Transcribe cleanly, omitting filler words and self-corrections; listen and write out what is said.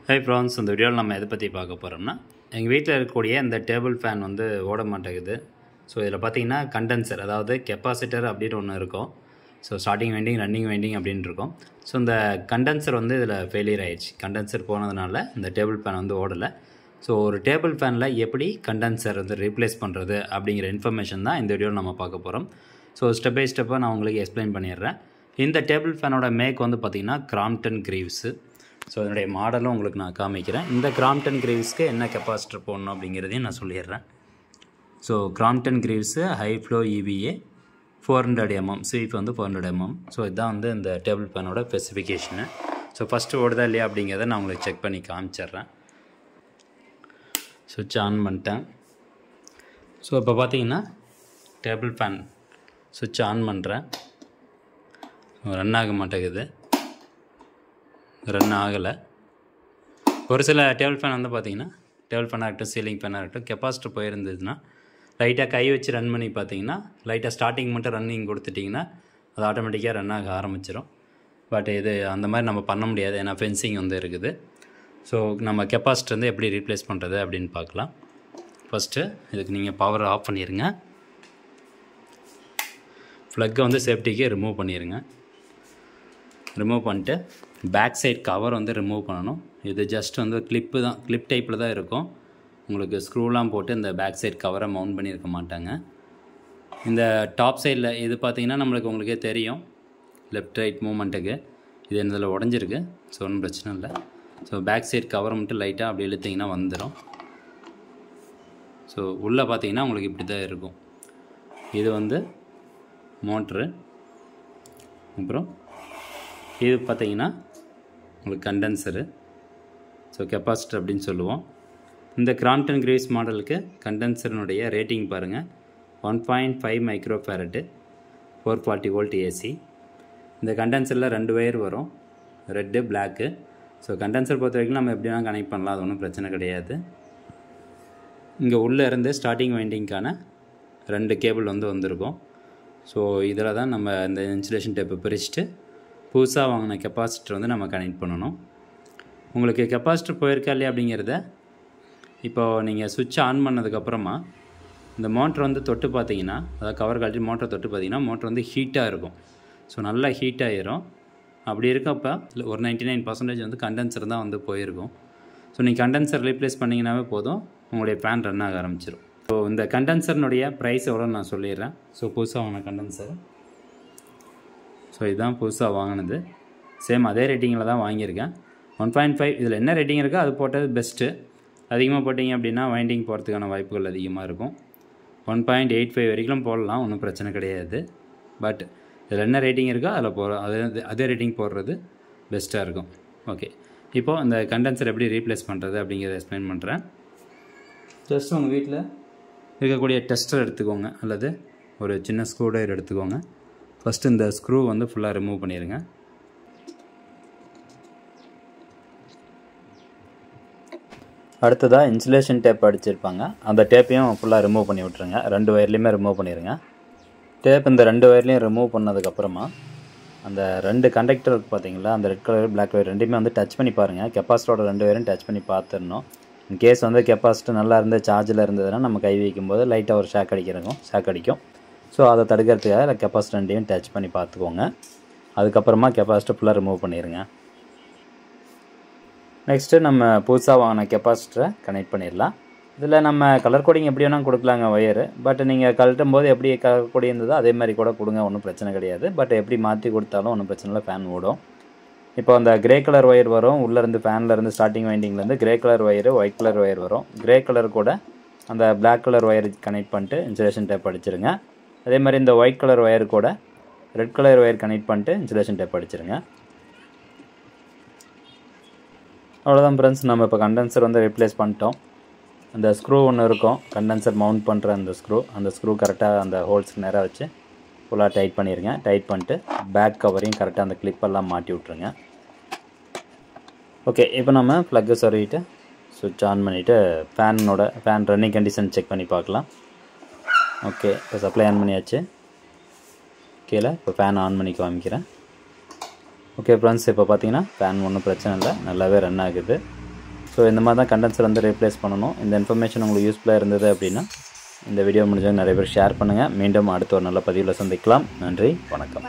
Hi friends, இந்த வீடியோவில் நம்ம எதை பற்றி பார்க்க போகிறோம்னா, எங்கள் வீட்டில் இருக்கக்கூடிய இந்த டேபிள் ஃபேன் வந்து ஓட மாட்டேங்குது. ஸோ இதில் பார்த்தீங்கன்னா கண்டென்சர், அதாவது கெப்பாசிட்டர் அப்படின்னு ஒன்று இருக்கும். So starting winding, running winding அப்படின்னு இருக்கும். ஸோ இந்த கண்டென்சர் வந்து இதில் ஃபெயிலியர் ஆயிடுச்சு. கண்டென்சர் போனதுனால இந்த டேபிள் ஃபேன் வந்து ஓடலை. ஸோ ஒரு டேபிள் ஃபேனில் எப்படி கண்டென்சர் வந்து ரீப்ளேஸ் பண்ணுறது அப்படிங்கிற இன்ஃபர்மேஷன் தான் இந்த வீடியோவில் நம்ம பார்க்க போகிறோம். ஸோ ஸ்டெப் பை ஸ்டெப்பாக நான் உங்களுக்கு எக்ஸ்பிளைன் பண்ணிடுறேன். இந்த டேபிள் ஃபேனோட மேக் வந்து பார்த்திங்கன்னா கிராம்ப்டன் கிரீவ்ஸு. ஸோ அதனுடைய மாடலும் உங்களுக்கு நான் காமிக்கிறேன். இந்த கிராம்ப்டன் கிரீவ்ஸ்க்கு என்ன கெப்பாசிட்டர் போடணும் அப்படிங்கிறதையும் நான் சொல்லிடுறேன். So Crompton Greaves high flow EVA 400 mm, sweep வந்து 400 mm. ஸோ இதுதான் வந்து இந்த டேபிள் ஃபேனோட ஸ்பெசிஃபிகேஷனு. ஸோ ஃபஸ்ட்டு ஓடுதா இல்லையா அப்படிங்கிறத நான் உங்களுக்கு செக் பண்ணி காமிச்சிட்றேன். சுவிட்ச் ஆன் பண்ணிட்டேன். ஸோ இப்போ பார்த்தீங்கன்னா டேபிள் ஃபேன் சுவிட்ச் ஆன் பண்ணுறேன். ரன் ஆக மாட்டேங்குது, ரன் ஆகலை. ஒரு சில டேபிள் ஃபேன் வந்து பார்த்திங்கன்னா, டேபிள் ஃபேனாக இருக்கட்டும், சீலிங் ஃபேனாக இருக்கட்டும், கெப்பாசிட்டர் போயிருந்ததுன்னா லைட்டாக கை வச்சு ரன் பண்ணி பார்த்தீங்கன்னா, லைட்டாக ஸ்டார்டிங் மட்டும் ரன்னிங் கொடுத்துட்டிங்கன்னா அது ஆட்டோமேட்டிக்காக ரன் ஆக ஆரம்பிச்சிடும். பட் இது அந்த மாதிரி நம்ம பண்ண முடியாது, ஏன்னா ஃபென்சிங் வந்து இருக்குது. ஸோ நம்ம கெப்பாசிட்டர் வந்து எப்படி ரீப்ளேஸ் பண்ணுறது அப்படின்னு பார்க்கலாம். ஃபஸ்ட்டு இதுக்கு நீங்கள் பவர் ஆஃப் பண்ணிடுங்க. ப்ளக்கை வந்து சேஃப்டிக்கு ரிமூவ் பண்ணிடுங்க. ரிமூவ் பண்ணிட்டு பேக் சைட் கவர் வந்து ரிமூவ் பண்ணணும். இது ஜஸ்ட் வந்து கிளிப்பு தான், கிளிப் டைப்பில் தான் இருக்கும். உங்களுக்கு ஸ்க்ரூலாம் போட்டு இந்த பேக் சைட் கவரை மவுண்ட் பண்ணியிருக்க மாட்டாங்க. இந்த டாப் சைடில் இது பார்த்திங்கன்னா நம்மளுக்கு உங்களுக்கே தெரியும், லெஃப்ட் ரைட் மூமெண்ட்டுக்கு இது இதில் உடஞ்சிருக்கு. ஸோ ஒன்றும் பிரச்சனை இல்லை. ஸோ பேக் சைட் கவரை மட்டும் லைட்டாக அப்படி இழுத்திங்கன்னா வந்துடும். ஸோ உள்ளே பார்த்திங்கன்னா உங்களுக்கு இப்படி தான் இருக்கும். இது வந்து மோட்ரு. அப்புறம் இது பார்த்திங்கன்னா உங்களுக்கு கண்டென்சரு. ஸோ கெப்பாசிட்டர் அப்படின்னு சொல்லுவோம். இந்த கிராம்ப்டன் கிரீவ்ஸ் மாடலுக்கு கண்டென்சரினுடைய ரேட்டிங் பாருங்கள், 1.5 மைக்ரோஃபேரட்டு, 440 வோல்ட் AC. இந்த கண்டென்சரில் 2 வயர் வரும், ரெட்டு பிளாக்கு. ஸோ கண்டென்சர் பொறுத்த வரைக்கும் நம்ம எப்படினா கனெக்ட் பண்ணலாம், அது ஒன்றும் பிரச்சனை கிடையாது. இங்கே உள்ளே இருந்து ஸ்டார்டிங் வைண்டிங்க்கான 2 கேபிள் வந்து வந்திருக்கும். ஸோ இதில் தான் நம்ம இந்த இன்சுலேஷன் டேப்பை பிரிச்சுட்டு புதுசாக வாங்கின கெப்பாசிட்டர் வந்து நம்ம கனெக்ட் பண்ணணும். உங்களுக்கு கெப்பாசிட்டர் போயிருக்கா இல்லையா அப்படிங்கிறத இப்போது நீங்கள் சுவிட்ச் ஆன் பண்ணதுக்கப்புறமா இந்த மோட்டர் வந்து தொட்டு பார்த்தீங்கன்னா, அதாவது கவர் கழட்டி மோட்டரை தொட்டு பார்த்தீங்கன்னா மோட்டர் வந்து ஹீட்டாக இருக்கும். ஸோ நல்லா ஹீட் ஆகிரும். அப்படி இருக்கப்போ ஒரு 99% வந்து கண்டென்சர் தான் வந்து போயிருக்கும். ஸோ நீங்கள் கண்டென்சர் ரீப்ளேஸ் பண்ணிங்கன்னாவே போதும், உங்களுடைய ஃபேன் ரன் ஆக ஆரம்பிச்சிடும். ஸோ இந்த கண்டென்சர்னுடைய ப்ரைஸ் எவ்வளோன்னு நான் சொல்லிடுறேன். ஸோ புதுசாக வாங்கின கண்டென்சர். ஸோ இதுதான் புதுசாக வாங்கினது. சேம் அதே ரேட்டிங்கில் தான் வாங்கியிருக்கேன். 1.5 இதில் என்ன ரேட்டிங் இருக்கோ அது போட்டது பெஸ்ட்டு. அதிகமாக போட்டிங்க அப்படின்னா வைண்டிங் போகிறதுக்கான வாய்ப்புகள் அதிகமாக இருக்கும். 1.85 வரைக்கும் போடலாம், ஒன்றும் பிரச்சனை கிடையாது. பட் இதில் என்ன ரேட்டிங் இருக்கோ அதில் அதே ரேட்டிங் போடுறது பெஸ்ட்டாக இருக்கும். ஓகே, இப்போது இந்த கண்டென்சர் எப்படி ரீப்ளேஸ் பண்ணுறது அப்படிங்கிறத எக்ஸ்பிளைன் பண்ணுறேன். ஜஸ்ட் உங்கள் வீட்டில் இருக்கக்கூடிய டெஸ்டர் எடுத்துக்கோங்க, அல்லது ஒரு சின்ன ஸ்க்ரூ ட்ரைவர் எடுத்துக்கோங்க. ஃபஸ்ட்டு இந்த ஸ்க்ரூ வந்து ஃபுல்லாக ரிமூவ் பண்ணிடுங்க. அடுத்ததாக இன்சுலேஷன் டேப் அடிச்சிருப்பாங்க, அந்த டேப்பையும் ஃபுல்லாக ரிமூவ் பண்ணி விட்ருங்க. 2 வயர்லேயுமே ரிமூவ் பண்ணிடுங்க. டேப் இந்த 2 வயர்லேயும் ரிமூவ் பண்ணதுக்கப்புறமா அந்த 2 கண்டக்டர் பார்த்தீங்களா, அந்த ரெட் கலர் பிளாக் வயர் ரெண்டுமே வந்து டச் பண்ணி பாருங்கள். கெப்பாசிட்டரோட 2 வயரும் டச் பண்ணி பார்த்துடணும். இன்கேஸ் வந்து கெப்பாசிட்டர் நல்லா இருந்து சார்ஜில் இருந்ததுன்னா நம்ம கை வைக்கும்போது லைட்டாக ஒரு ஷாக் அடிக்கும். ஸோ அதை தடுக்கிறதுக்காக கெப்பாசிட்டர் ரெண்டையும் டச் பண்ணி பார்த்துக்கோங்க. அதுக்கப்புறமா கெப்பாசிட்டர் ஃபுல்லாக ரிமூவ் பண்ணிடுங்க. நெக்ஸ்ட்டு நம்ம புதுசாக வாங்கின கெப்பாசிட்டரை கனெக்ட் பண்ணிடலாம். இதில் நம்ம கலர் கோடிங் எப்படி வேணால் கொடுக்கலாங்க ஒயரு. பட் நீங்கள் கழட்டும் போது எப்படி கலர் கோடி இருந்ததோ அதே மாதிரி கூட கொடுங்க, ஒன்றும் பிரச்சனை கிடையாது. பட் எப்படி மாற்றி கொடுத்தாலும் ஒன்றும் பிரச்சனை இல்லை, ஃபேன் ஓடும். இப்போ அந்த கிரே கலர் ஒயர் வரும், உள்ளேருந்து ஃபேன்லேருந்து ஸ்டார்டிங் வைண்டிங்லேருந்து grey colour wire, white colour wire வரும். கிரே கலர் கூட அந்த பிளாக் கலர் ஒயர் கனெக்ட் பண்ணிட்டு இன்சுலேஷன் டேப் அடிச்சிருங்க. அதே மாதிரி இந்த ஒயிட் கலர் ஒயர் கூட ரெட் கலர் ஒயர் கனெக்ட் பண்ணிட்டு இன்சுலேஷன் டேப் அடிச்சிருங்க. அவ்வளோதான் ஃப்ரெண்ட்ஸ், நம்ம இப்போ கண்டென்சர் வந்து ரீப்ளேஸ் பண்ணிட்டோம். அந்த ஸ்க்ரூ ஒன்று இருக்கும், கண்டென்சர் மவுண்ட் பண்ணுற அந்த ஸ்க்ரூ கரெக்டாக அந்த ஹோல்ஸ்க்கு நேராக வச்சு ஃபுல்லாக டைட் பண்ணிடுங்க. டைட் பண்ணிட்டு பேக் கவரையும் கரெக்டாக அந்த கிளிப்பெல்லாம் மாட்டி விட்ருங்க. ஓகே, இப்போ நம்ம ப்ளக்கை சொருகிட்டு சுவிட்ச் ஆன் பண்ணிவிட்டு ஃபேன் ரன்னிங் கண்டிஷன் செக் பண்ணி பார்க்கலாம். ஓகே, இப்போ சப்ளை ஆன் பண்ணியாச்சு. கீழே இப்போ ஃபேன் ஆன் பண்ணி காமிக்கிறேன். ஓகே ஃப்ரெண்ட்ஸ், இப்போ பார்த்தீங்கன்னா ஃபேன் ஒன்றும் பிரச்சனை இல்லை, நல்லாவே ரன் ஆகுது. ஸோ இந்த மாதிரி தான் கண்டென்சர் வந்து ரீப்ளேஸ் பண்ணணும். இந்த இன்ஃபர்மேஷன் உங்களுக்கு யூஸ்ஃபுல்லாக இருந்தது அப்படின்னா இந்த வீடியோ முடிஞ்சவங்க நிறைய பேர் ஷேர் பண்ணுங்கள். மீண்டும் அடுத்த ஒரு நல்ல பதிவில் சந்திக்கலாம். நன்றி, வணக்கம்.